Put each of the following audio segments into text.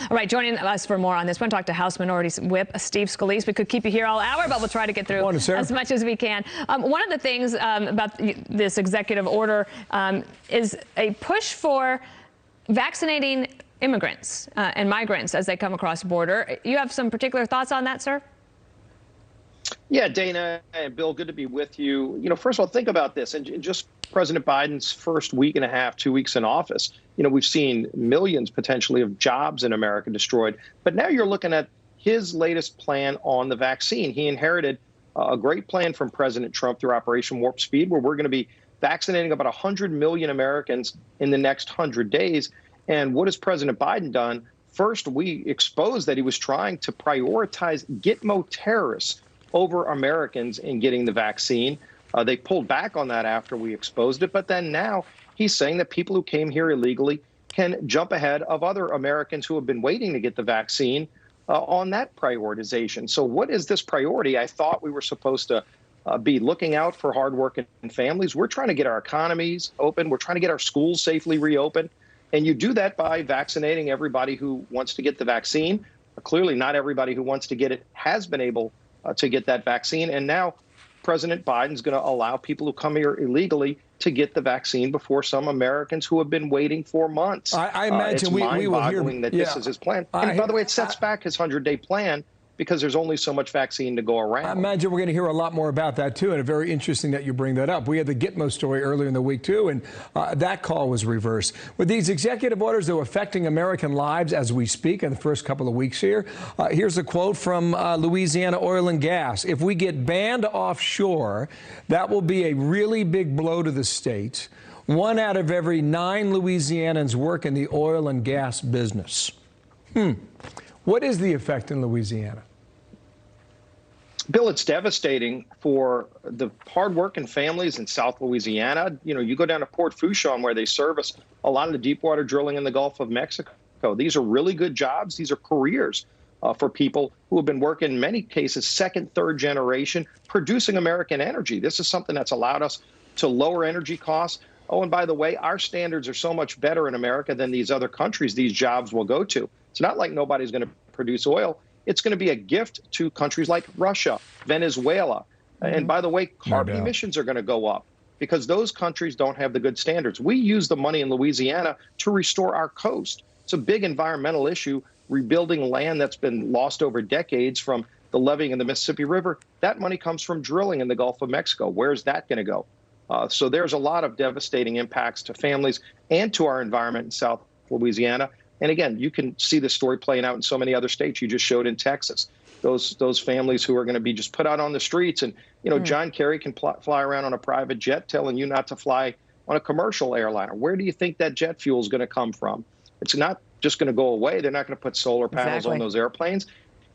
All right, joining us for more on this, we're going to talk to House Minority Whip Steve Scalise. We could keep you here all hour, but we'll try to get through as much as we can. One of the things about this executive order is a push for vaccinating immigrants and migrants as they come across the border. You have some particular thoughts on that, sir? Yeah, Dana and Bill, good to be with you. First of all, think about this. And just President Biden's first week and a half, 2 weeks in office, we've seen millions potentially of jobs in America destroyed. But now you're looking at his latest plan on the vaccine. He inherited a great plan from President Trump through Operation Warp Speed, where we're going to be vaccinating about 100 million Americans in the next 100 days. And what has President Biden done? First, we exposed that he was trying to prioritize Gitmo terrorists over Americans in getting the vaccine. They pulled back on that after we exposed it. But then now he's saying that people who came here illegally can jump ahead of other Americans who have been waiting to get the vaccine on that prioritization. So what is this priority? I thought we were supposed to be looking out for hardworking families. We're trying to get our economies open. We're trying to get our schools safely reopened. And you do that by vaccinating everybody who wants to get the vaccine. Clearly, not everybody who wants to get it has been able to get that vaccine. And now President Biden's going to allow people who come here illegally to get the vaccine before some Americans who have been waiting for months. I imagine we will hear that this is his plan. And by the way, it sets back his 100-day plan because there's only so much vaccine to go around. I imagine we're going to hear a lot more about that, too, and it's very interesting that you bring that up. We had the Gitmo story earlier in the week, too, and that call was reversed. With these executive orders that are affecting American lives as we speak in the first couple of weeks here, here's a quote from Louisiana Oil and Gas. If we get banned offshore, that will be a really big blow to the state. 1 out of every 9 Louisianans work in the oil and gas business. What is the effect in Louisiana? Bill, it's devastating for the hardworking families in South Louisiana. You go down to Port Fourchon, where they service a lot of the deep water drilling in the Gulf of Mexico. These are really good jobs. These are careers for people who have been working, in many cases, second, third generation, producing American energy. This is something that's allowed us to lower energy costs. Oh, and by the way, our standards are so much better in America than these other countries these jobs will go to. It's not like nobody's going to produce oil. It's going to be a gift to countries like Russia, Venezuela. And by the way, carbon emissions are going to go up because those countries don't have the good standards. We use the money in Louisiana to restore our coast. It's a big environmental issue, rebuilding land that's been lost over decades from the leveeing of the Mississippi River. That money comes from drilling in the Gulf of Mexico. Where's that going to go? So there's a lot of devastating impacts to families and to our environment in South Louisiana. And again, you can see this story playing out in so many other states. You just showed in Texas, those families who are going to be just put out on the streets. And, John Kerry can fly around on a private jet telling you not to fly on a commercial airliner. Where do you think that jet fuel is going to come from? It's not just going to go away. They're not going to put solar panels on those airplanes.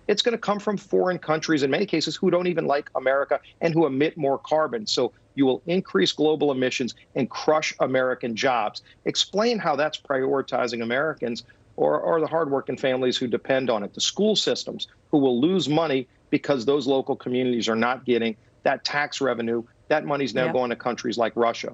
It's going to come from foreign countries, in many cases, who don't even like America and who emit more carbon. So you will increase global emissions and crush American jobs. Explain how that's prioritizing Americans or the hardworking families who depend on it, the school systems who will lose money because those local communities are not getting that tax revenue. That money's now going to countries like Russia.